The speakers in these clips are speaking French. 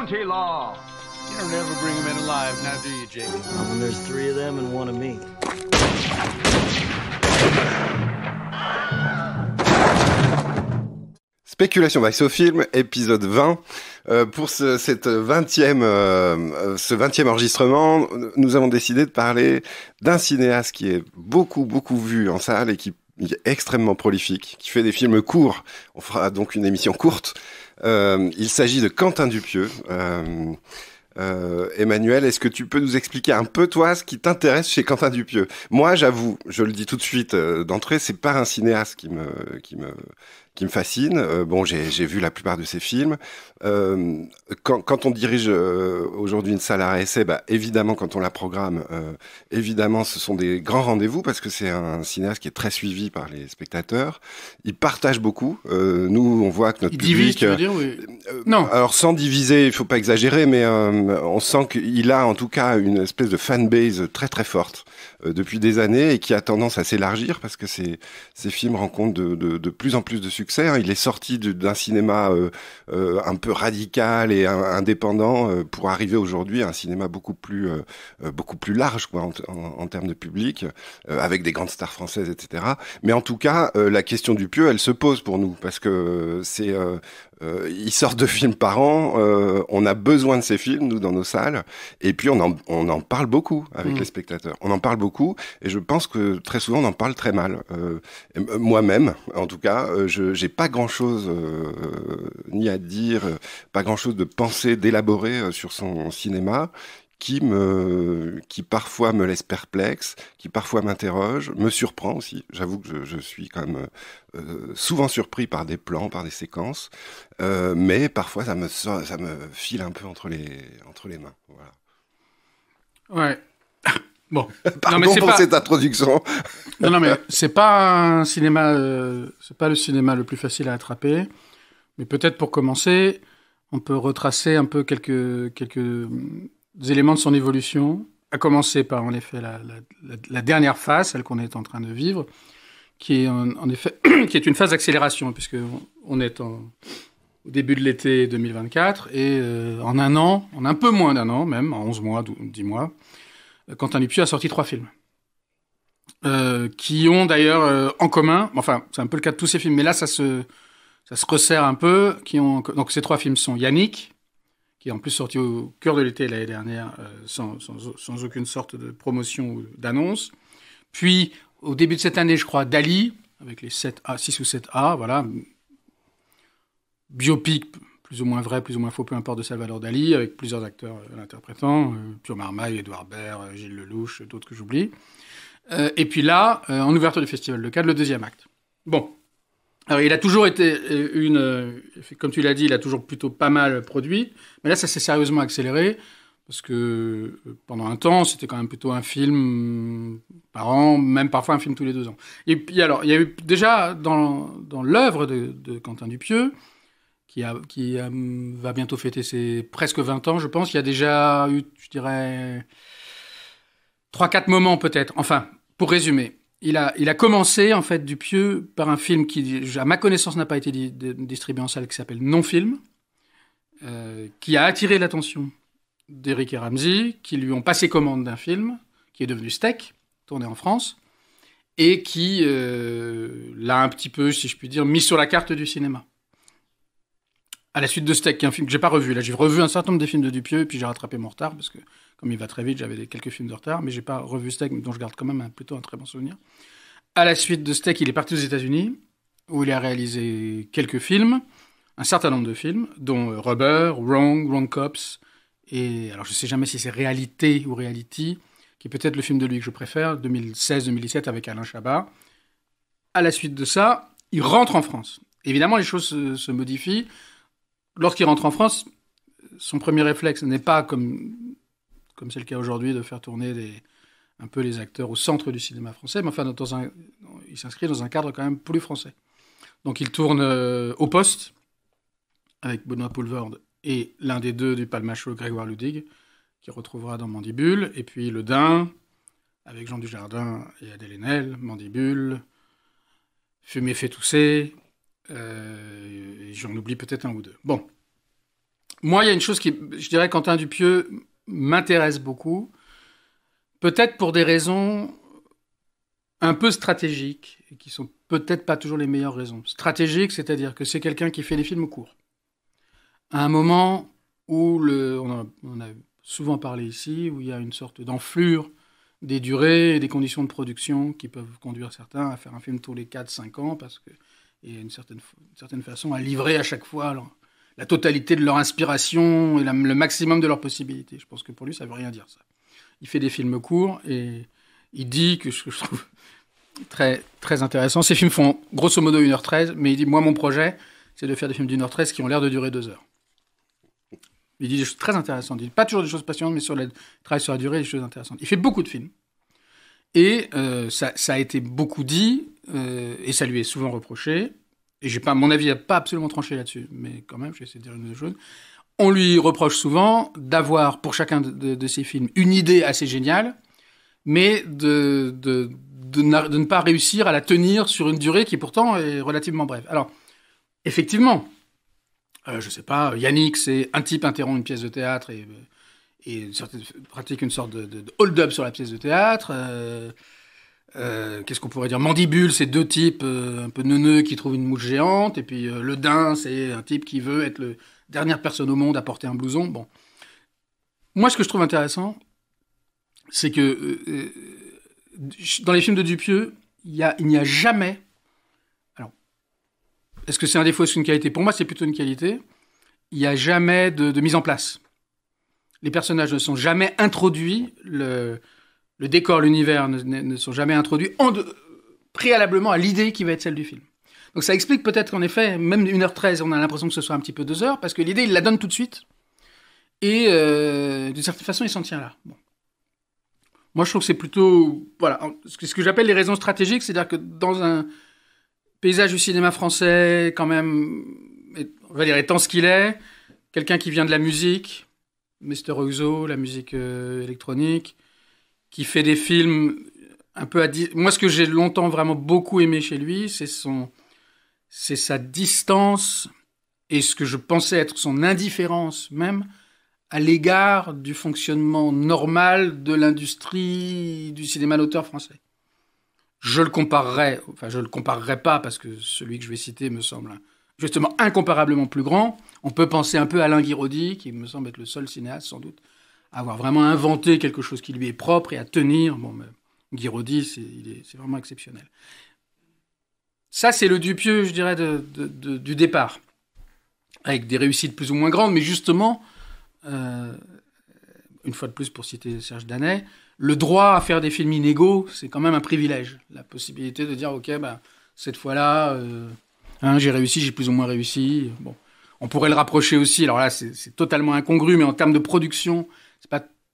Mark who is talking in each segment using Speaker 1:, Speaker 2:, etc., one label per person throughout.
Speaker 1: vigilante law.
Speaker 2: You don't ever bring them in alive, now do you, Jake?
Speaker 3: Not when there's 3 of them and 1 of me.
Speaker 4: Spéculation by Sofilm, épisode 20. Pour ce 20e enregistrement, nous avons décidé de parler d'un cinéaste qui est beaucoup vu en salle et qui est extrêmement prolifique, qui fait des films courts. On fera donc une émission courte. Il s'agit de Quentin Dupieux. Emmanuel, est-ce que tu peux nous expliquer un peu, toi, ce qui t'intéresse chez Quentin Dupieux? Moi, j'avoue, je le dis tout de suite d'entrée, c'est pas un cinéaste qui me fascine. Bon, j'ai vu la plupart de ses films. Quand on dirige aujourd'hui une salle à essai, bah, évidemment, quand on la programme, évidemment, ce sont des grands rendez-vous parce que c'est un cinéaste qui est très suivi par les spectateurs. Il partage beaucoup. Nous, on voit que notre public...
Speaker 2: divise, tu veux dire, oui. Non.
Speaker 4: Alors, sans diviser, il faut pas exagérer, mais on sent qu'il a en tout cas une espèce de fanbase très très forte depuis des années et qui a tendance à s'élargir parce que ces films rencontrent de plus en plus de succès. Il est sorti d'un cinéma un peu radical et indépendant pour arriver aujourd'hui à un cinéma beaucoup plus large quoi, en termes de public, avec des grandes stars françaises, etc. Mais en tout cas, la question du Dupieux, elle se pose pour nous parce que il sort 2 films par an, on a besoin de ces films, nous, dans nos salles, et puis on en parle beaucoup avec les spectateurs. On en parle beaucoup, et je pense que très souvent, on en parle très mal. Moi-même, en tout cas, j'ai pas grand-chose ni à dire, pas grand-chose de pensée, d'élaborer sur son cinéma, qui parfois me laisse perplexe, qui parfois m'interroge, me surprend aussi. J'avoue que je suis quand même souvent surpris par des plans, par des séquences, mais parfois ça me file un peu entre les mains. Voilà.
Speaker 2: Ouais. Bon.
Speaker 4: Pardon
Speaker 2: non, mais
Speaker 4: pour cette introduction.
Speaker 2: non, mais c'est pas un cinéma, c'est pas le cinéma le plus facile à attraper. Mais peut-être pour commencer, on peut retracer un peu quelques éléments de son évolution, à commencer par en effet la dernière phase, celle qu'on est en train de vivre, qui est en effet qui est une phase d'accélération, puisque on est au début de l'été 2024 et en un an, en un peu moins d'un an même, en 11 mois, 10 mois, Quentin Dupieux a sorti 3 films. Qui ont d'ailleurs en commun, enfin c'est un peu le cas de tous ces films, mais là ça se resserre un peu, donc ces 3 films sont Yannick, qui est en plus sorti au cœur de l'été l'année dernière, sans aucune sorte de promotion ou d'annonce. Puis, au début de cette année, je crois, Dali, avec les 6 ou 7A, voilà. Biopic, plus ou moins vrai, plus ou moins faux, peu importe, de Salvador Dali, avec plusieurs acteurs l'interprétant, Pio Marmaille, Édouard Baird, Gilles Lelouch, d'autres que j'oublie. Et puis là, en ouverture du Festival de Cannes, le 2e acte. Bon. Alors, il a toujours été comme tu l'as dit, il a toujours plutôt pas mal produit. Mais là, ça s'est sérieusement accéléré. Parce que pendant un temps, c'était quand même plutôt un film par an, même parfois un film tous les 2 ans. Et puis, alors, il y a eu déjà dans l'œuvre de Quentin Dupieux, qui va bientôt fêter ses presque 20 ans, je pense, il y a déjà eu, je dirais, 3-4 moments peut-être. Enfin, pour résumer. Il a commencé, en fait, Dupieux, par un film qui, à ma connaissance, n'a pas été distribué en salle, qui s'appelle Non-Film, qui a attiré l'attention d'Éric et Ramsey, qui lui ont passé commande d'un film, qui est devenu Steak, tourné en France, et qui l'a un petit peu, si je puis dire, mis sur la carte du cinéma. À la suite de Steak, qui est un film que j'ai pas revu. Là, j'ai revu un certain nombre des films de Dupieux, et puis j'ai rattrapé mon retard, parce que comme il va très vite, j'avais quelques films de retard, mais j'ai pas revu Steak, dont je garde quand même plutôt un très bon souvenir. À la suite de Steak, il est parti aux États-Unis, où il a réalisé quelques films, un certain nombre de films, dont Rubber, Wrong Cops, et alors je sais jamais si c'est Réalité ou Reality, qui est peut-être le film de lui que je préfère, 2016-2017 avec Alain Chabat. À la suite de ça, il rentre en France. Évidemment, les choses se modifient. Lorsqu'il rentre en France, son premier réflexe n'est pas comme c'est le cas aujourd'hui, de faire tourner un peu les acteurs au centre du cinéma français, mais enfin, il s'inscrit dans un cadre quand même plus français. Donc il tourne au Poste, avec Benoît Poelvoorde et l'un des 2 du Palmachot, Grégoire Ludig, qui retrouvera dans Mandibule, et puis Le Dain, avec Jean Dujardin et Adèle Haenel, Mandibule, Fumer fait tousser, et j'en oublie peut-être un ou 2. Bon. Moi, il y a une chose qui, je dirais, Quentin Dupieux m'intéresse beaucoup, peut-être pour des raisons un peu stratégiques, et qui sont peut-être pas toujours les meilleures raisons. Stratégiques, c'est-à-dire que c'est quelqu'un qui fait des films courts. À un moment où, on a souvent parlé ici, où il y a une sorte d'enflure des durées et des conditions de production qui peuvent conduire certains à faire un film tous les 4-5 ans, parce qu'il y a une certaine façon à livrer à chaque fois la totalité de leur inspiration et le maximum de leurs possibilités. Je pense que pour lui, ça ne veut rien dire, ça. Il fait des films courts et il dit que je trouve très, très intéressant. Ces films font grosso modo 1h13, mais il dit, moi, mon projet, c'est de faire des films d'1h13 qui ont l'air de durer 2 heures. Il dit des choses très intéressantes. Il dit pas toujours des choses passionnantes, mais sur le travail sur la durée, des choses intéressantes. Il fait beaucoup de films. Et ça a été beaucoup dit, et ça lui est souvent reproché. Et mon avis n'a pas absolument tranché là-dessus, mais quand même, je vais essayer de dire une ou deux choses. On lui reproche souvent d'avoir, pour chacun de ses films, une idée assez géniale, mais de ne pas réussir à la tenir sur une durée qui pourtant est relativement brève. Alors, effectivement, je sais pas, Yannick, c'est un type interrompt une pièce de théâtre et pratique une sorte de hold-up sur la pièce de théâtre. Qu'est-ce qu'on pourrait dire? Mandibule, c'est 2 types un peu neuneux qui trouvent une mouche géante. Et puis le Dain, c'est un type qui veut être la dernière personne au monde à porter un blouson. Bon. Moi, ce que je trouve intéressant, c'est que dans les films de Dupieux, il n'y a jamais... Alors, est-ce que c'est un défaut, est-ce que c'est une qualité? Pour moi, c'est plutôt une qualité. Il n'y a jamais de mise en place. Les personnages ne sont jamais introduits, le décor, l'univers ne sont jamais introduits préalablement à l'idée qui va être celle du film. Donc ça explique peut-être qu'en effet, même 1h13, on a l'impression que ce soit un petit peu 2 heures, parce que l'idée, il la donne tout de suite. Et d'une certaine façon, il s'en tient là. Bon. Moi, je trouve que c'est plutôt... Voilà, ce que j'appelle les raisons stratégiques, c'est-à-dire que dans un paysage du cinéma français, quand même, on va dire, étant ce qu'il est, quelqu'un qui vient de la musique, Mr. Oxo, la musique électronique, qui fait des films un peu Moi, ce que j'ai longtemps vraiment beaucoup aimé chez lui, c'est sa distance et ce que je pensais être son indifférence même à l'égard du fonctionnement normal de l'industrie du cinéma d'auteur français. Je le comparerais pas parce que celui que je vais citer me semble justement incomparablement plus grand. On peut penser un peu à Alain Guiraudy, qui me semble être le seul cinéaste sans doute à avoir vraiment inventé quelque chose qui lui est propre et à tenir. Bon, mais Guiraudy, c'est vraiment exceptionnel. Ça, c'est le Dupieux, je dirais, du départ, avec des réussites plus ou moins grandes, mais justement, une fois de plus pour citer Serge Danet, le droit à faire des films inégaux, c'est quand même un privilège. La possibilité de dire, ok, cette fois-là, j'ai réussi, j'ai plus ou moins réussi. Bon, on pourrait le rapprocher aussi, alors là, c'est totalement incongru, mais en termes de production,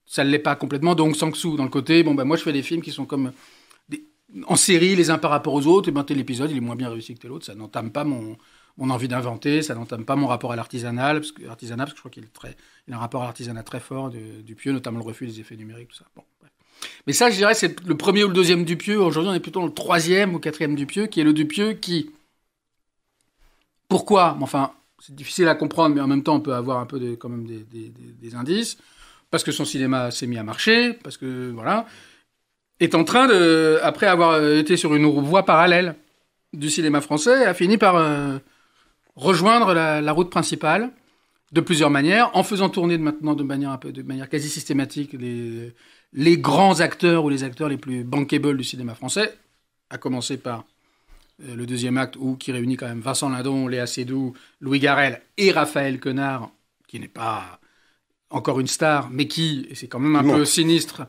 Speaker 2: ça ne l'est pas complètement, donc Sang-Soo, dans le côté, moi je fais des films qui sont comme en série, les uns par rapport aux autres, et tel épisode, il est moins bien réussi que tel autre, ça n'entame pas mon envie d'inventer, ça n'entame pas mon rapport à l'artisanat, parce que je crois qu'il a un rapport à l'artisanat très fort, Dupieux, notamment le refus des effets numériques, tout ça. Bon, bref. Mais ça, je dirais, c'est le premier ou le deuxième Dupieux. Aujourd'hui, on est plutôt dans le 3e ou 4e Dupieux, qui est le Dupieux qui... Pourquoi? Enfin, c'est difficile à comprendre, mais en même temps, on peut avoir un peu quand même des indices. Parce que son cinéma s'est mis à marcher, parce que, voilà, est en train de, après avoir été sur une voie parallèle du cinéma français, a fini par rejoindre la route principale de plusieurs manières, en faisant tourner maintenant de manière quasi systématique les grands acteurs ou les acteurs les plus bankable du cinéma français, à commencer par le deuxième acte, qui réunit quand même Vincent Lindon, Léa Seydoux, Louis Garrel et Raphaël Quenard, qui n'est pas encore une star, mais qui, et c'est quand même un peu sinistre,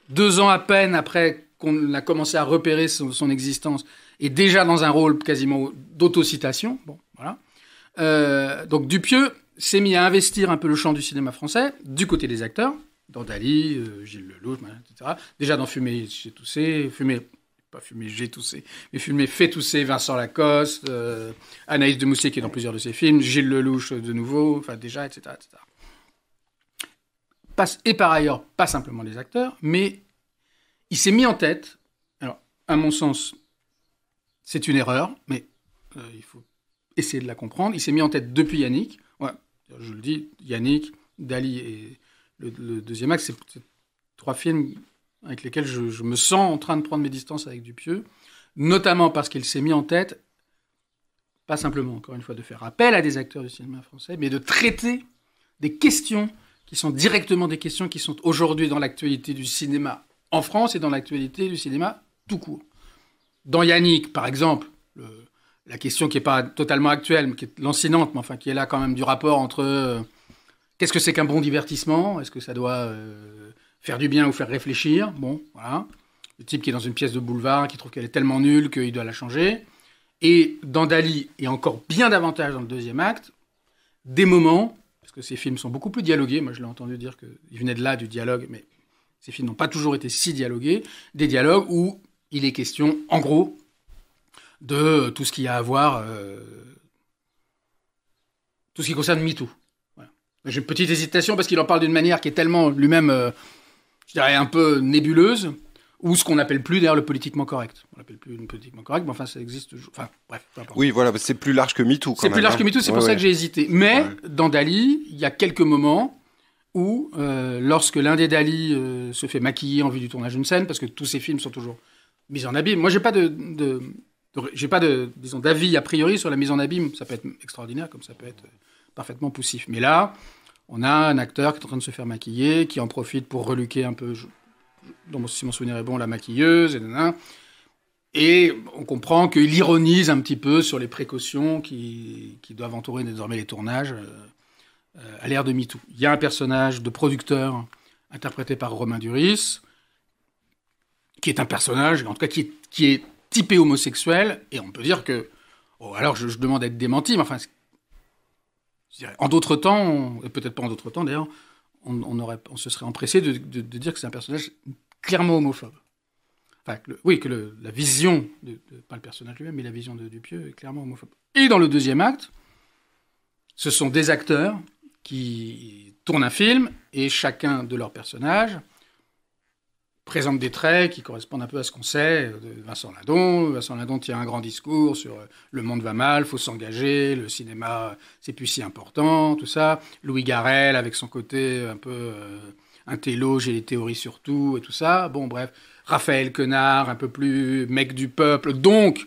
Speaker 2: 2 ans à peine après qu'on a commencé à repérer son existence, est déjà dans un rôle quasiment d'autocitation. Bon, voilà. Donc Dupieux s'est mis à investir un peu le champ du cinéma français, du côté des acteurs, dans Dali, Gilles Lelouch, etc. Déjà dans Fumer, j'ai toussé, Fumer fait tousser Vincent Lacoste, Anaïs de Moussier qui est dans plusieurs de ses films, Gilles Lelouch de nouveau, enfin déjà, etc. Et par ailleurs, pas simplement les acteurs, mais il s'est mis en tête, alors à mon sens, c'est une erreur, mais il faut essayer de la comprendre, il s'est mis en tête depuis Yannick, Je le dis, Yannick, Dali et le deuxième acte, c'est 3 films avec lesquels je me sens en train de prendre mes distances avec Dupieux, notamment parce qu'il s'est mis en tête, pas simplement, encore une fois, de faire appel à des acteurs du cinéma français, mais de traiter des questions qui sont directement des questions qui sont aujourd'hui dans l'actualité du cinéma en France et dans l'actualité du cinéma tout court. Dans Yannick, par exemple, la question qui n'est pas totalement actuelle, mais qui est lancinante, mais enfin qui est là quand même du rapport entre qu'est-ce que c'est qu'un bon divertissement ? Est-ce que ça doit faire du bien ou faire réfléchir ? Bon, voilà. Le type qui est dans une pièce de boulevard, qui trouve qu'elle est tellement nulle qu'il doit la changer. Et dans Dali, et encore bien davantage dans le deuxième acte, des moments, parce que ces films sont beaucoup plus dialogués, moi je l'ai entendu dire qu'ils venaient de là, du dialogue, mais ces films n'ont pas toujours été si dialogués, des dialogues où il est question, en gros, de tout ce qu'il y a à voir, tout ce qui concerne MeToo. Voilà. J'ai une petite hésitation parce qu'il en parle d'une manière qui est tellement lui-même, je dirais, un peu nébuleuse, ou ce qu'on n'appelle plus d'ailleurs le politiquement correct. On l'appelle plus le politiquement correct, mais enfin ça existe toujours. Enfin bref, peu importe.
Speaker 4: Oui, voilà, c'est plus large que MeToo.
Speaker 2: C'est plus large que MeToo, c'est pour ça que j'ai hésité. Mais dans Dali, il y a quelques moments où, lorsque l'un des Dali se fait maquiller en vue du tournage d'une scène, parce que tous ces films sont toujours mis en abîme. Moi, j'ai pas disons, d'avis a priori sur la mise en abîme. Ça peut être extraordinaire, comme ça peut être parfaitement poussif. Mais là, on a un acteur qui est en train de se faire maquiller, qui en profite pour reluquer un peu, si mon souvenir est bon, la maquilleuse, et on comprend qu'il ironise un petit peu sur les précautions qui doivent entourer désormais les tournages à l'ère de MeToo. Il y a un personnage de producteur interprété par Romain Duris, qui est un personnage, en tout cas qui est typé homosexuel, et on peut dire que... Oh, alors je demande à être démenti, mais enfin... Je dirais, en d'autres temps, et peut-être pas en d'autres temps d'ailleurs, on se serait empressé de dire que c'est un personnage clairement homophobe. Enfin, la vision, pas le personnage lui-même, mais la vision de Dupieux est clairement homophobe. Et dans le deuxième acte, ce sont des acteurs qui tournent un film, et chacun de leurs personnages présente des traits qui correspondent un peu à ce qu'on sait de Vincent Lindon. Vincent Lindon tient un grand discours sur le monde va mal, faut s'engager, le cinéma c'est plus si important, tout ça. Louis Garrel avec son côté un peu intello, j'ai des théories sur tout et tout ça. Bon bref, Raphaël Quenard, un peu plus mec du peuple, donc,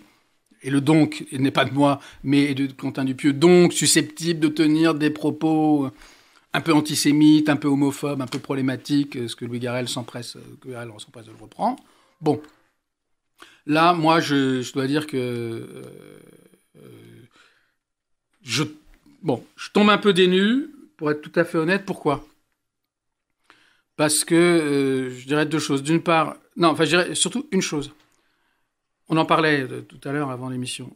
Speaker 2: et le donc il n'est pas de moi, mais de Quentin Dupieux, donc susceptible de tenir des propos un peu antisémite, un peu homophobe, un peu problématique, ce que Louis Garrel s'empresse de le reprendre. Bon. Là, moi, je dois dire que... je tombe un peu des nues, pour être tout à fait honnête. Pourquoi ? Parce que je dirais 2 choses. D'une part... Non, enfin, je dirais surtout une chose. On en parlait tout à l'heure avant l'émission.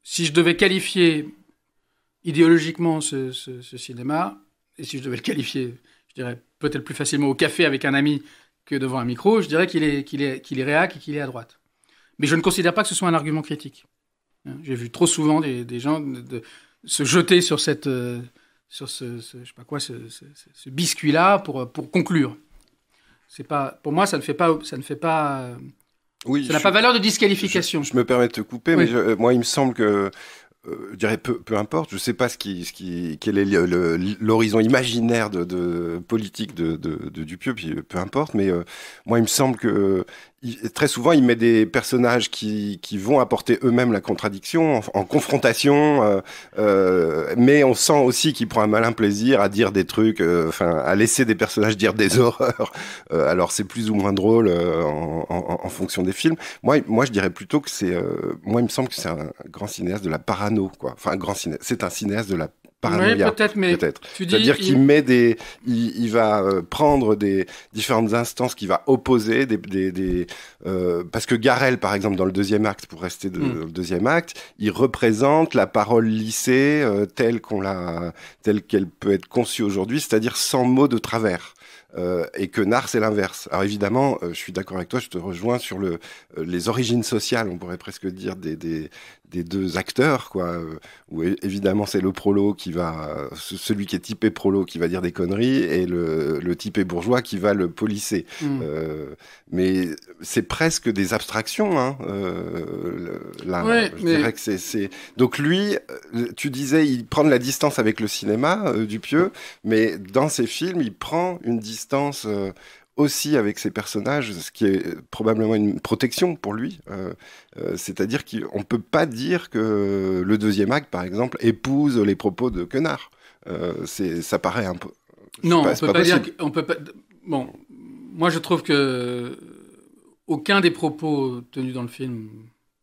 Speaker 2: Si je devais qualifier... idéologiquement, ce cinéma, et si je devais le qualifier, je dirais peut-être plus facilement au café avec un ami que devant un micro, je dirais qu'il est réac et qu'il est à droite. Mais je ne considère pas que ce soit un argument critique. J'ai vu trop souvent des gens se jeter sur ce biscuit-là pour conclure. C'est pas, pour moi, ça ne fait pas.
Speaker 4: Oui,
Speaker 2: ça n'a pas valeur de disqualification.
Speaker 4: Je me permets de te couper,
Speaker 2: oui.
Speaker 4: Mais moi, il me semble que je dirais peu importe, je sais pas quel est l'horizon imaginaire de politique de Dupieux, puis peu importe, mais moi il me semble que très souvent il met des personnages qui vont apporter eux-mêmes la contradiction en confrontation, mais on sent aussi qu'il prend un malin plaisir à dire des trucs, à laisser des personnages dire des horreurs. Alors c'est plus ou moins drôle en fonction des films. Moi je dirais plutôt que moi il me semble que c'est un grand cinéaste de la parano, quoi. Enfin un grand cinéaste, c'est un cinéaste de la paranoïa. Oui,
Speaker 2: peut-être, mais
Speaker 4: c'est-à-dire qu'il met il va prendre des différentes instances qu'il va opposer, parce que Garrel, par exemple, dans le deuxième acte, pour rester dans le deuxième acte, il représente la parole lissée telle qu'elle peut être conçue aujourd'hui, c'est-à-dire sans mots de travers. et Quenard, c'est l'inverse. Alors évidemment, je suis d'accord avec toi, je te rejoins sur les origines sociales, on pourrait presque dire, des deux acteurs, quoi. Où évidemment, c'est le prolo celui qui est typé prolo qui va dire des conneries, et le typé bourgeois qui va le polisser. Mais c'est presque des abstractions, hein. Là,
Speaker 2: Ouais,
Speaker 4: je dirais que c'est... Donc lui, tu disais, il prend de la distance avec le cinéma, Dupieux, mais dans ses films, il prend une distance aussi avec ses personnages, ce qui est probablement une protection pour lui. C'est-à-dire qu'on ne peut pas dire que le deuxième acte, par exemple, épouse les propos de Quenard. Ça paraît un peu...
Speaker 2: Non, on peut pas dire... On peut pas... Bon, moi je trouve que aucun des propos tenus dans le film,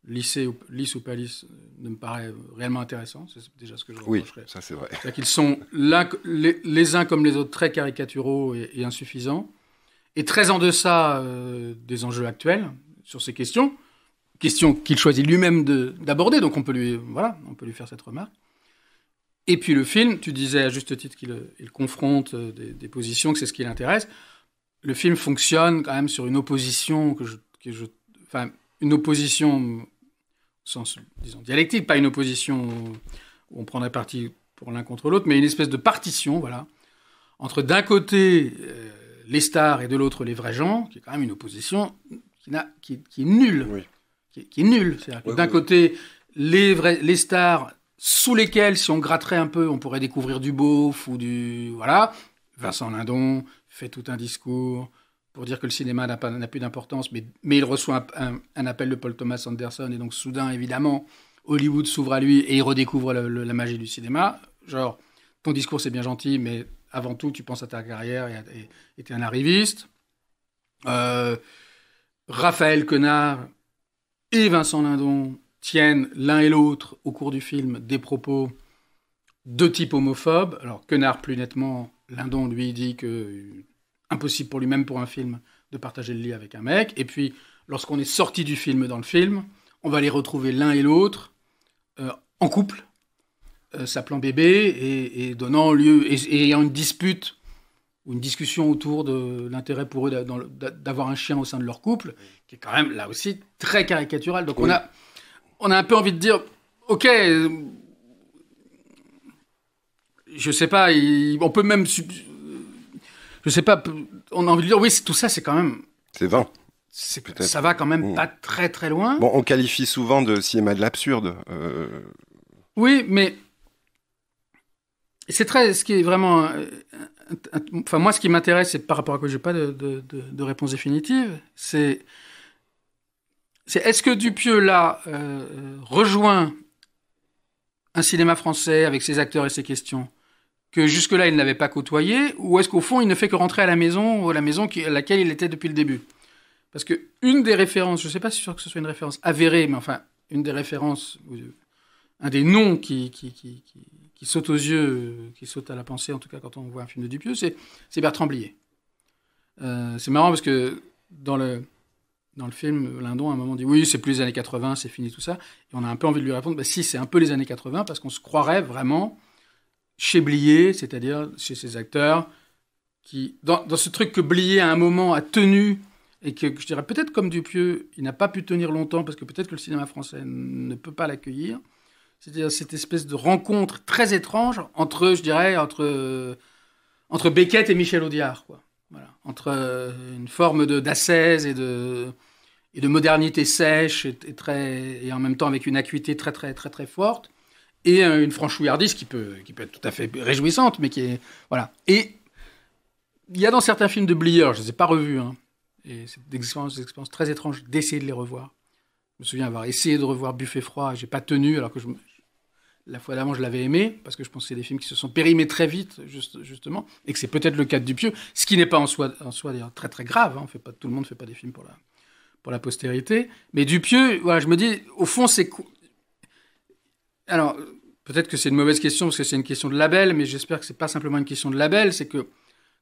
Speaker 2: lisse ou pas lisse, ne me paraît réellement intéressant. C'est déjà ce que je reprocherais.
Speaker 4: Oui, ça c'est vrai.
Speaker 2: C'est-à-dire qu'ils sont les uns comme les autres très caricaturaux et insuffisants, et très en deçà des enjeux actuels sur ces questions qu'il choisit lui-même d'aborder, donc on peut lui faire cette remarque. Et puis le film, tu disais à juste titre qu'il confronte des positions, que c'est ce qui l'intéresse. Le film fonctionne quand même sur une opposition une opposition au sens, disons, dialectique, pas une opposition où on prendrait parti pour l'un contre l'autre, mais une espèce de partition, voilà, entre d'un côté les stars et de l'autre les vrais gens, qui est quand même une opposition qui est nulle.
Speaker 4: Oui.
Speaker 2: Qui est nulle. C'est-à-dire que d'un côté, les stars sous lesquelles, si on gratterait un peu, on pourrait découvrir du beauf ou du... Voilà. Vincent Lindon fait tout un discours pour dire que le cinéma n'a plus d'importance, mais il reçoit un appel de Paul Thomas Anderson, et donc soudain, évidemment, Hollywood s'ouvre à lui et il redécouvre la magie du cinéma. Genre, ton discours, c'est bien gentil, mais avant tout, tu penses à ta carrière et t'es un arriviste. Raphaël Quenard et Vincent Lindon tiennent l'un et l'autre, au cours du film, des propos de type homophobe. Alors, Quenard, plus nettement, Lindon, lui, dit que impossible pour lui-même, pour un film, de partager le lit avec un mec. Et puis, lorsqu'on est sorti du film dans le film, on va les retrouver l'un et l'autre en couple, s'appelant bébé et donnant lieu, et ayant une dispute ou une discussion autour de l'intérêt pour eux d'avoir un chien au sein de leur couple, qui est quand même, là aussi, très caricatural. Donc, oui. on a un peu envie de dire, ok, je sais pas, on peut même... Je sais pas, on a envie de dire, oui, tout ça, c'est quand même...
Speaker 4: C'est vain.
Speaker 2: Ça va quand même pas très très loin.
Speaker 4: Bon, on qualifie souvent de cinéma de l'absurde.
Speaker 2: Oui, mais c'est très... Ce qui est vraiment... Enfin, moi, ce qui m'intéresse, c'est par rapport à quoi je n'ai pas de réponse définitive, c'est est-ce que Dupieux, là, rejoint un cinéma français avec ses acteurs et ses questions que jusque-là, il n'avait pas côtoyé, ou est-ce qu'au fond, il ne fait que rentrer à la maison à laquelle il était depuis le début? Parce que une des références, je ne sais pas si c'est sûr que ce soit une référence avérée, mais enfin, une des références, un des noms qui saute aux yeux, qui saute à la pensée, en tout cas quand on voit un film de Dupieux, c'est Bertrand Blier. C'est marrant parce que dans le film, Lindon, à un moment, dit « Oui, c'est plus les années 80, c'est fini tout ça ». Et on a un peu envie de lui répondre bah, « Si, c'est un peu les années 80, parce qu'on se croirait vraiment... » chez Blier, c'est-à-dire chez ces acteurs qui, dans ce truc que Blier à un moment a tenu et que je dirais peut-être comme Dupieux, il n'a pas pu tenir longtemps parce que peut-être que le cinéma français ne peut pas l'accueillir. C'est-à-dire cette espèce de rencontre très étrange entre Beckett et Michel Audiard, quoi. Voilà, entre une forme d'ascèse et de modernité sèche et en même temps avec une acuité très très très très forte. Et une franchouillardise qui peut être tout à fait réjouissante, mais qui est... Voilà. Et il y a dans certains films de Blier, je ne les ai pas revus, hein, et c'est des expériences très étranges d'essayer de les revoir. Je me souviens avoir essayé de revoir Buffet froid, et je n'ai pas tenu, alors que la fois d'avant, je l'avais aimé, parce que je pense que c'est des films qui se sont périmés très vite, justement, et que c'est peut-être le cas de Dupieux, ce qui n'est pas en soi d'ailleurs très très grave. Hein, tout le monde ne fait pas des films pour la postérité. Mais Dupieux, voilà, je me dis, au fond, c'est... Alors, peut-être que c'est une mauvaise question, parce que c'est une question de label, mais j'espère que c'est pas simplement une question de label, c'est que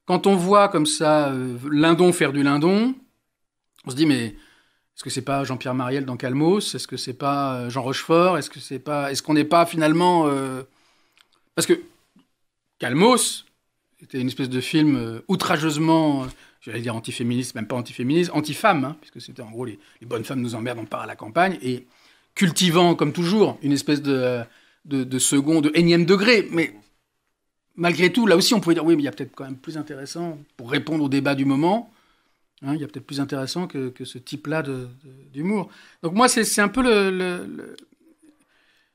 Speaker 2: quand on voit comme ça Lindon faire du Lindon, on se dit, mais est-ce que c'est pas Jean-Pierre Mariel dans Calmos? Est-ce que c'est pas Jean Rochefort? Est-ce qu'on n'est pas finalement... Parce que Calmos était une espèce de film outrageusement, j'allais dire antiféministe, même pas antiféministe, anti-femme, hein, puisque c'était en gros les bonnes femmes nous emmerdent, on part à la campagne, et cultivant, comme toujours, une espèce de second, de énième degré. Mais malgré tout, là aussi, on pouvait dire, oui, mais il y a peut-être quand même plus intéressant, pour répondre au débat du moment, hein, il y a peut-être plus intéressant que ce type-là d'humour. Donc moi, c'est un peu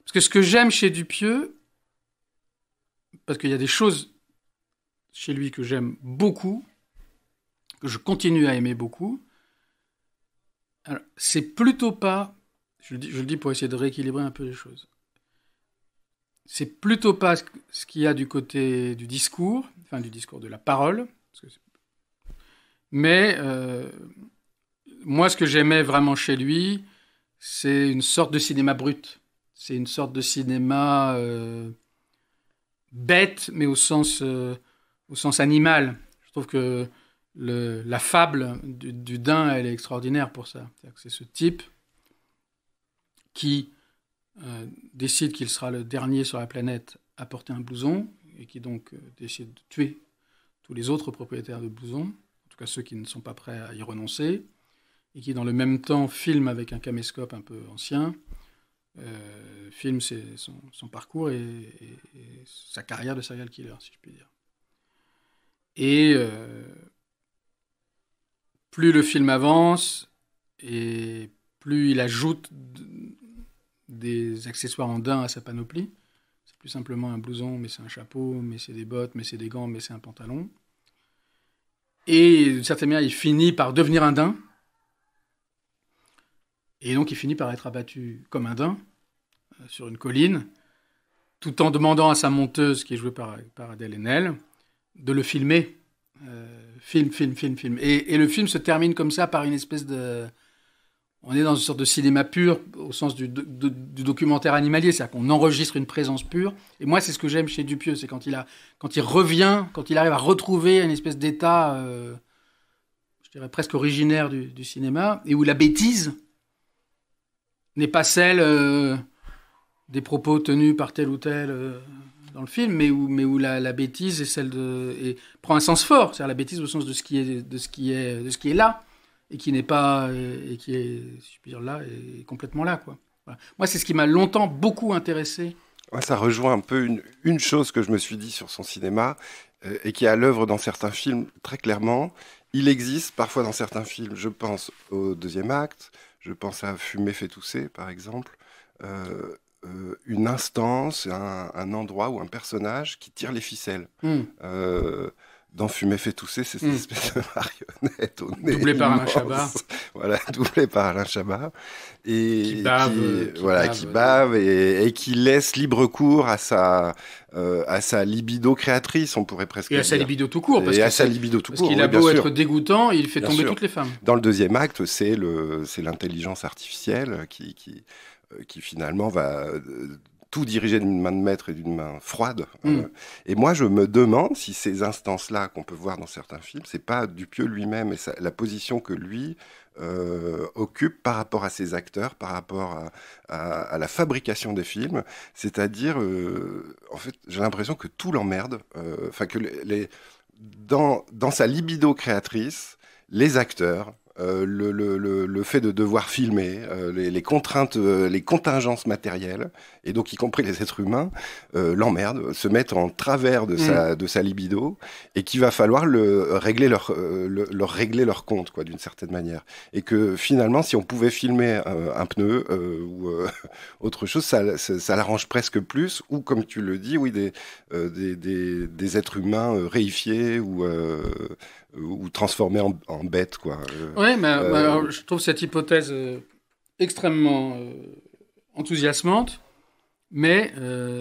Speaker 2: Parce que ce que j'aime chez Dupieux, parce qu'il y a des choses chez lui que j'aime beaucoup, que je continue à aimer beaucoup, alors, c'est plutôt pas, je le dis pour essayer de rééquilibrer un peu les choses, c'est plutôt pas ce qu'il y a du côté du discours, enfin du discours de la parole, mais moi ce que j'aimais vraiment chez lui, c'est une sorte de cinéma brut, c'est une sorte de cinéma bête, mais au sens animal. Je trouve que la fable du daim, elle est extraordinaire pour ça. C'est ce type qui décide qu'il sera le dernier sur la planète à porter un blouson, et qui donc décide de tuer tous les autres propriétaires de blousons, en tout cas ceux qui ne sont pas prêts à y renoncer, et qui dans le même temps filme avec un caméscope un peu ancien, filme son parcours et sa carrière de serial killer, si je puis dire. Et plus le film avance, et plus il ajoute des accessoires en daim à sa panoplie. C'est plus simplement un blouson, mais c'est un chapeau, mais c'est des bottes, mais c'est des gants, mais c'est un pantalon. Et d'une certaine manière, il finit par devenir un daim. Et donc, il finit par être abattu comme un daim sur une colline, tout en demandant à sa monteuse, qui est jouée par Adèle Haenel, de le filmer. Film. Et le film se termine comme ça par une espèce de... On est dans une sorte de cinéma pur, au sens du documentaire animalier, c'est-à-dire qu'on enregistre une présence pure. Et moi, c'est ce que j'aime chez Dupieux, c'est quand il revient, quand il arrive à retrouver une espèce d'état, je dirais presque originaire du cinéma, et où la bêtise n'est pas celle des propos tenus par tel ou tel dans le film, mais où la bêtise est celle et prend un sens fort, c'est-à-dire la bêtise au sens de ce qui est là, et qui n'est pas, et qui est, si je puis dire, là, et complètement là, quoi. Voilà. Moi, c'est ce qui m'a longtemps beaucoup intéressé.
Speaker 4: Ouais, ça rejoint un peu une chose que je me suis dit sur son cinéma, et qui est à l'œuvre dans certains films, très clairement. Il existe parfois dans certains films, je pense au deuxième acte, je pense à Fumer fait tousser, par exemple, une instance, un endroit ou un personnage qui tire les ficelles. Dans Fumer fait tousser, c'est cette espèce de marionnette au nez
Speaker 2: doublé par Alain
Speaker 4: immense.
Speaker 2: Chabat.
Speaker 4: Voilà, doublé par Alain Chabat. Et
Speaker 2: qui bave
Speaker 4: et qui laisse libre cours à sa libido créatrice, on pourrait presque dire.
Speaker 2: Et à sa libido tout court.
Speaker 4: Et à sa libido tout court,
Speaker 2: parce qu'il a
Speaker 4: oui,
Speaker 2: beau
Speaker 4: bien
Speaker 2: être
Speaker 4: sûr.
Speaker 2: dégoûtant, il fait
Speaker 4: Bien
Speaker 2: tomber
Speaker 4: sûr.
Speaker 2: toutes les femmes.
Speaker 4: Dans le deuxième acte, c'est l'intelligence artificielle qui finalement va tout diriger d'une main de maître et d'une main froide. Et moi, je me demande si ces instances-là qu'on peut voir dans certains films, c'est pas Dupieux lui-même et la position que lui occupe par rapport à ses acteurs, par rapport à la fabrication des films. C'est-à-dire, en fait, j'ai l'impression que tout l'emmerde. Enfin, que dans sa libido créatrice, les acteurs, le fait de devoir filmer, les contraintes, les contingences matérielles, et donc y compris les êtres humains, l'emmerdent, se mettent en travers de sa libido, et qu'il va falloir leur régler leur compte, quoi, d'une certaine manière. Et que finalement, si on pouvait filmer un pneu ou autre chose, ça l'arrange presque plus, ou comme tu le dis, oui, des êtres humains réifiés ou transformés en bêtes, quoi.
Speaker 2: Oui, mais alors, je trouve cette hypothèse extrêmement enthousiasmante, mais,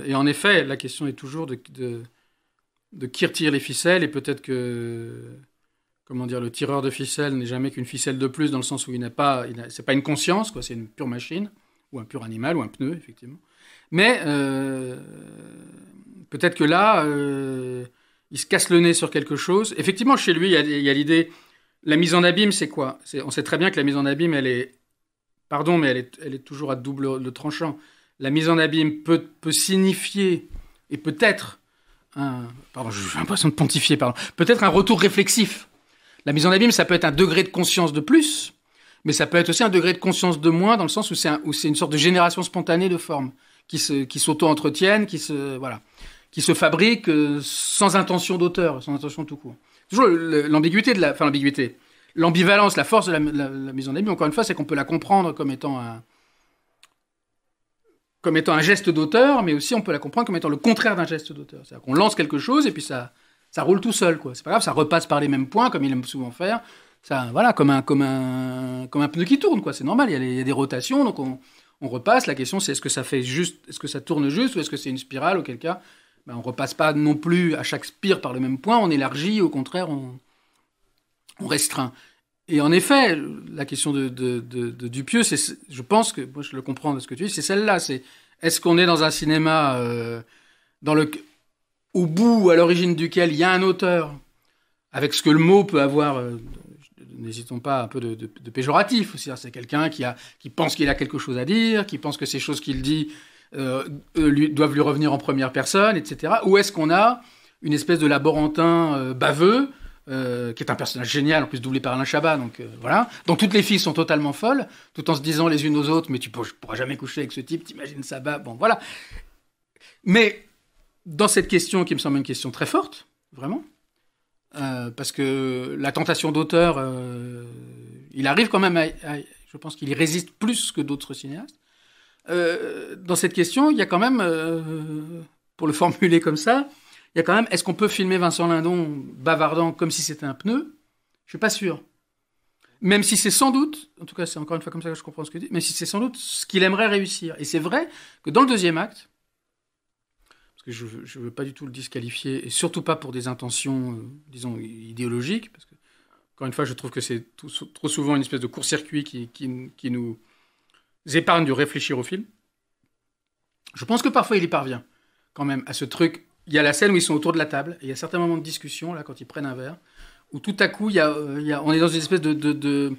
Speaker 2: et en effet, la question est toujours de qui retire les ficelles, et peut-être que, comment dire, le tireur de ficelles n'est jamais qu'une ficelle de plus, dans le sens où c'est pas une conscience, quoi, c'est une pure machine, ou un pur animal, ou un pneu, effectivement. Mais peut-être que là... il se casse le nez sur quelque chose. Effectivement, chez lui, il y a l'idée... La mise en abîme, c'est quoi ? On sait très bien que la mise en abîme, elle est... Pardon, mais elle est toujours à double tranchant. La mise en abîme peut signifier, et peut-être, pardon, j'ai l'impression de pontifier, pardon. Peut-être un retour réflexif. La mise en abîme, ça peut être un degré de conscience de plus, mais ça peut être aussi un degré de conscience de moins, dans le sens où c'est une sorte de génération spontanée de formes qui s'auto-entretiennent, qui se fabriquent sans intention d'auteur, sans intention tout court. Toujours l'ambivalence, la force de la mise en abîme, encore une fois, c'est qu'on peut la comprendre comme étant un geste d'auteur, mais aussi on peut la comprendre comme étant le contraire d'un geste d'auteur. C'est-à-dire qu'on lance quelque chose et puis ça roule tout seul, quoi. C'est pas grave, ça repasse par les mêmes points, comme il aime souvent faire. Ça, voilà, comme un pneu qui tourne, quoi. C'est normal, il y a des rotations, donc on repasse. La question, c'est est-ce que ça tourne juste, ou est-ce que c'est une spirale, auquel cas, on repasse pas non plus à chaque spire par le même point, on élargit, au contraire, on restreint. Et en effet, la question de Dupieux, je pense que, moi je le comprends de ce que tu dis, c'est celle-là. Est-ce qu'on est dans un cinéma au bout, à l'origine duquel il y a un auteur, avec ce que le mot peut avoir, n'hésitons pas, un peu de péjoratif aussi. C'est quelqu'un qui pense qu'il a quelque chose à dire, qui pense que ces choses qu'il dit doivent lui revenir en première personne, etc. Ou est-ce qu'on a une espèce de laborantin baveux, qui est un personnage génial, en plus doublé par Alain Chabat, donc voilà. Donc toutes les filles sont totalement folles, tout en se disant les unes aux autres, mais je pourras jamais coucher avec ce type, t'imagines ça, bon, voilà. Mais dans cette question, qui me semble une question très forte, vraiment, parce que la tentation d'auteur, il arrive quand même je pense qu'il y résiste plus que d'autres cinéastes. Dans cette question, il y a quand même, pour le formuler comme ça, il y a quand même, est-ce qu'on peut filmer Vincent Lindon bavardant comme si c'était un pneu ? Je suis pas sûr. Même si c'est sans doute, en tout cas c'est encore une fois comme ça que je comprends ce que tu dis, mais si c'est sans doute ce qu'il aimerait réussir. Et c'est vrai que dans le deuxième acte, parce que je veux pas du tout le disqualifier, et surtout pas pour des intentions, disons, idéologiques, parce que, encore une fois, je trouve que c'est trop souvent une espèce de court-circuit qui nous épargne de réfléchir au film. Je pense que parfois il y parvient, quand même, à ce truc. Il y a la scène où ils sont autour de la table, et il y a certains moments de discussion, là, quand ils prennent un verre, où tout à coup, on est dans une espèce de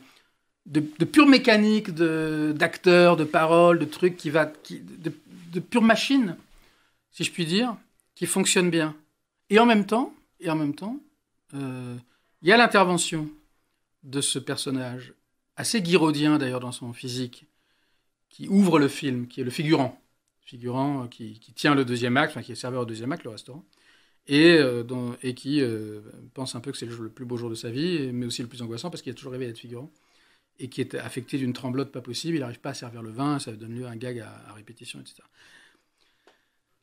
Speaker 2: pure mécanique, d'acteurs, de paroles, de trucs de pure machine, si je puis dire, qui fonctionne bien. Et en même temps, il y a l'intervention de ce personnage, assez guiraudien d'ailleurs dans son physique, qui ouvre le film, qui est le figurant qui tient le deuxième acte, enfin qui est serveur au deuxième acte, le restaurant, et qui pense un peu que c'est le plus beau jour de sa vie, mais aussi le plus angoissant, parce qu'il a toujours rêvé d'être figurant, et qui est affecté d'une tremblote pas possible, il n'arrive pas à servir le vin, ça donne lieu à un gag à répétition, etc.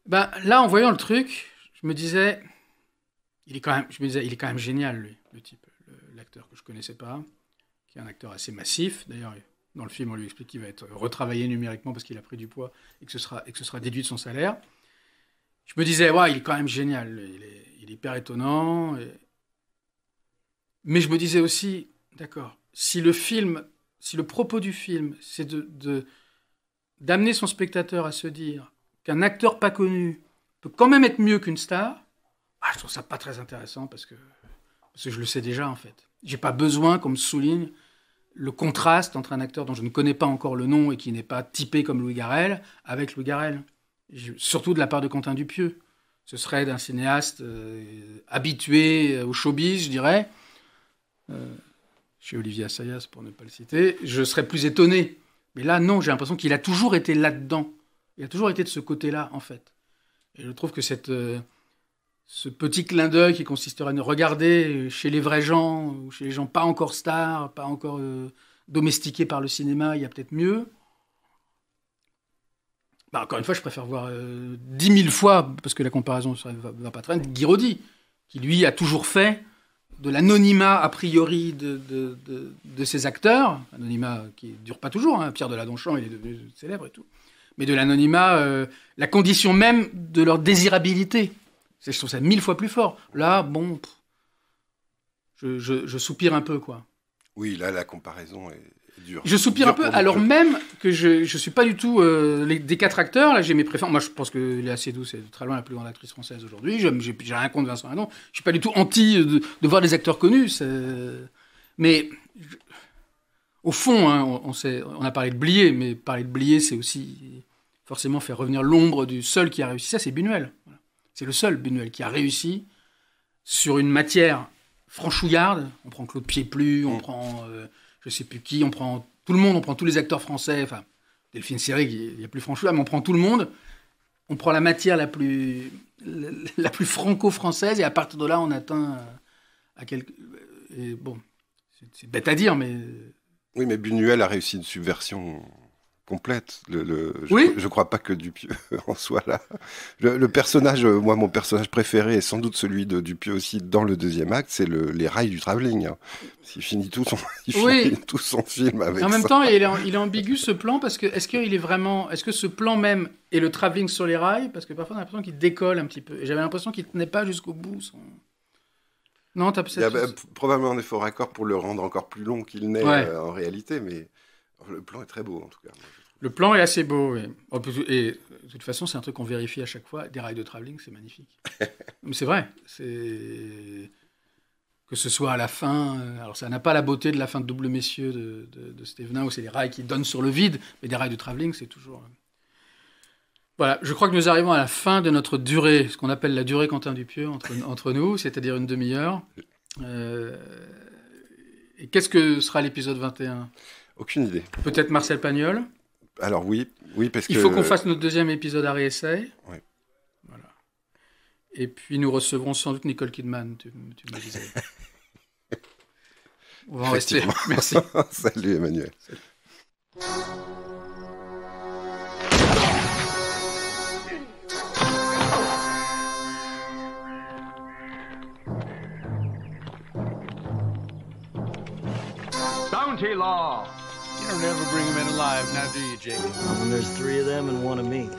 Speaker 2: Là, en voyant le truc, je me disais, il est quand même génial, lui, le type, l'acteur que je connaissais pas, qui est un acteur assez massif, d'ailleurs. Dans le film, on lui explique qu'il va être retravaillé numériquement parce qu'il a pris du poids et que ce sera déduit de son salaire. Je me disais, ouais, il est quand même génial, il est hyper étonnant. Mais je me disais aussi, d'accord, si le propos du film, c'est d'amener son spectateur à se dire qu'un acteur pas connu peut quand même être mieux qu'une star, je trouve ça pas très intéressant parce que je le sais déjà, en fait. J'ai pas besoin qu'on me souligne le contraste entre un acteur dont je ne connais pas encore le nom et qui n'est pas typé comme Louis Garrel, avec Louis Garrel. Surtout de la part de Quentin Dupieux. Ce serait d'un cinéaste habitué au showbiz, je dirais. Chez Olivier Assayas, pour ne pas le citer. Je serais plus étonné. Mais là, non, j'ai l'impression qu'il a toujours été là-dedans. Il a toujours été de ce côté-là, en fait. Et je trouve que ce petit clin d'œil qui consisterait à regarder chez les vrais gens, ou chez les gens pas encore stars, pas encore domestiqués par le cinéma, il y a peut-être mieux. Encore une fois, je préfère voir 10 000 fois, parce que la comparaison va pas très loin, Guiraudy, qui lui a toujours fait de l'anonymat a priori de ses acteurs, anonymat qui dure pas toujours, hein. Pierre Deladonchamp, il est devenu célèbre et tout, mais de l'anonymat, la condition même de leur désirabilité. Je trouve ça 1000 fois plus fort. Là, bon, je soupire un peu, quoi.
Speaker 4: Oui, là, la comparaison est dure.
Speaker 2: Je soupire un peu, alors même que je suis pas du tout... des 4 acteurs, là, j'ai mes préférences. Moi, je pense que Léa Seydoux, c'est de très loin la plus grande actrice française aujourd'hui. J'ai rien contre Vincent Lindon. Je suis pas du tout anti de voir des acteurs connus. Mais, au fond, hein, on a parlé de Blier, mais parler de Blier, c'est aussi forcément faire revenir l'ombre du seul qui a réussi ça, c'est Buñuel. Voilà. C'est le seul, Buñuel, qui a réussi sur une matière franchouillarde. On prend Claude Pieplu, on prend je sais plus qui, on prend tout le monde, on prend tous les acteurs français, enfin, Delphine Seyrig, il y a plus franchouillard, mais on prend tout le monde. On prend la matière la plus franco-française, et à partir de là, on atteint à quelque... Et bon, c'est bête à dire, mais...
Speaker 4: Oui, mais Buñuel a réussi une subversion complète. Je crois pas que Dupieux en soit là. Le personnage, moi, mon personnage préféré, est sans doute celui de Dupieux aussi dans le deuxième acte, c'est les rails du travelling. Hein. Il finit tout son film avec ça.
Speaker 2: En même temps, il est ambigu ce plan, parce que est-ce que ce plan même est le travelling sur les rails? Parce que parfois, on a l'impression qu'il décolle un petit peu. Et j'avais l'impression qu'il tenait pas jusqu'au bout. Non, t'as peut-être...
Speaker 4: Il y a probablement un effort raccord pour le rendre encore plus long qu'il n'est en réalité, mais le plan est très beau en tout cas.
Speaker 2: Le plan est assez beau, oui. Et de toute façon, c'est un truc qu'on vérifie à chaque fois. Des rails de travelling, c'est magnifique. Mais c'est vrai. Que ce soit à la fin... Alors, ça n'a pas la beauté de la fin de Double Messieurs de Stévenin, où c'est des rails qui donnent sur le vide, mais des rails de travelling, c'est toujours... Voilà, je crois que nous arrivons à la fin de notre durée, ce qu'on appelle la durée Quentin Dupieux entre nous, c'est-à-dire une demi-heure. Et qu'est-ce que sera l'épisode 21 ?
Speaker 4: Aucune idée.
Speaker 2: Peut-être Marcel Pagnol ?
Speaker 4: Alors oui, parce que...
Speaker 2: Il faut qu'on fasse notre deuxième épisode Harry Essay.
Speaker 4: Oui.
Speaker 2: Voilà. Et puis nous recevrons sans doute Nicole Kidman, tu me disais. On va en rester. Merci.
Speaker 4: Salut Emmanuel. Salut.
Speaker 1: Bounty law.
Speaker 3: You don't ever bring them in alive, now do you, Jacob? When there's 3 of them and 1 of me.